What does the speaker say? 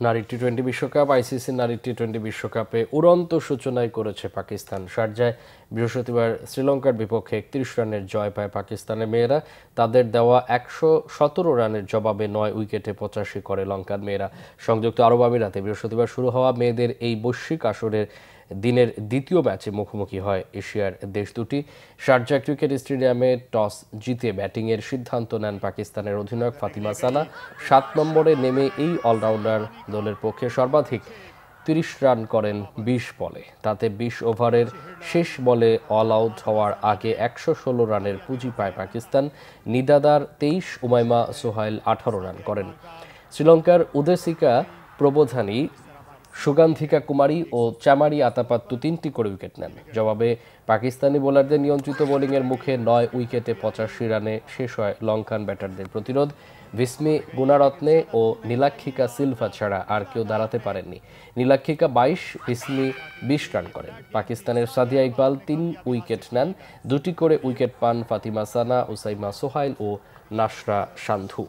নারী টি-20 বিশ্বকাপ আইসিসি নারী টি-20 বিশ্বকাপে উড়ন্ত সূচনায় করেছে পাকিস্তান। শারজায় বৃহস্পতিবার শ্রীলঙ্কার বিপক্ষে ৩১ রানের জয় পায় পাকিস্তানের মেয়েরা। তাদের দেওয়া ১১৭ রানের জবাবে ৯ উইকেটে ৮৫ করে লঙ্কান মেয়েরা। সংযুক্ত আরব আমিরাতে বৃহস্পতিবার শুরু হওয়া মেয়েদের এই বৈশ্বিক আসরের দিনের দ্বিতীয় ম্যাচে মুখোমুখি হয় এশিয়ার দেশ দুটি। শারজা ক্রিকেট স্টেডিয়ামে টস জিতে ব্যাটিংয়ের সিদ্ধান্ত নেন পাকিস্তানের অধিনায়ক ফাতিমা সানা। ৭ নম্বরে নেমে এই অলরাউন্ডার দলের পক্ষে সর্বাধিক ৩০ রান করেন ২০ বলে। তাতে ২০ ওভারের শেষ বলে অল আউট হওয়ার আগে ১১৬ রানের পুঁজি পায় পাকিস্তান। নিদাদার ২৩, উমাইমা সোহাইল ১৮ রান করেন। শ্রীলঙ্কার উদেসিকা প্রবোধানী, সুগান্ধিকা কুমারী ও চামারি আতাপাত্তু ৩টি করে উইকেট নেন। জবাবে পাকিস্তানি বোলারদের নিয়ন্ত্রিত বোলিংয়ের মুখে ৯ উইকেটে ৮৫ রানে শেষ হয় লঙ্কান ব্যাটারদের প্রতিরোধ। ভিসমি গুণারত্নে ও নীলাক্ষিকা সিলভা ছাড়া আর কেউ দাঁড়াতে পারেননি। নীলাক্ষিকা ২২, ভিসমি ২০ রান করেন। পাকিস্তানের সাদিয়া ইকবাল ৩ উইকেট নেন। ২টি করে উইকেট পান ফাতিমা সানা, উসাইমা সোহাইল ও নাসরা সান্ধু।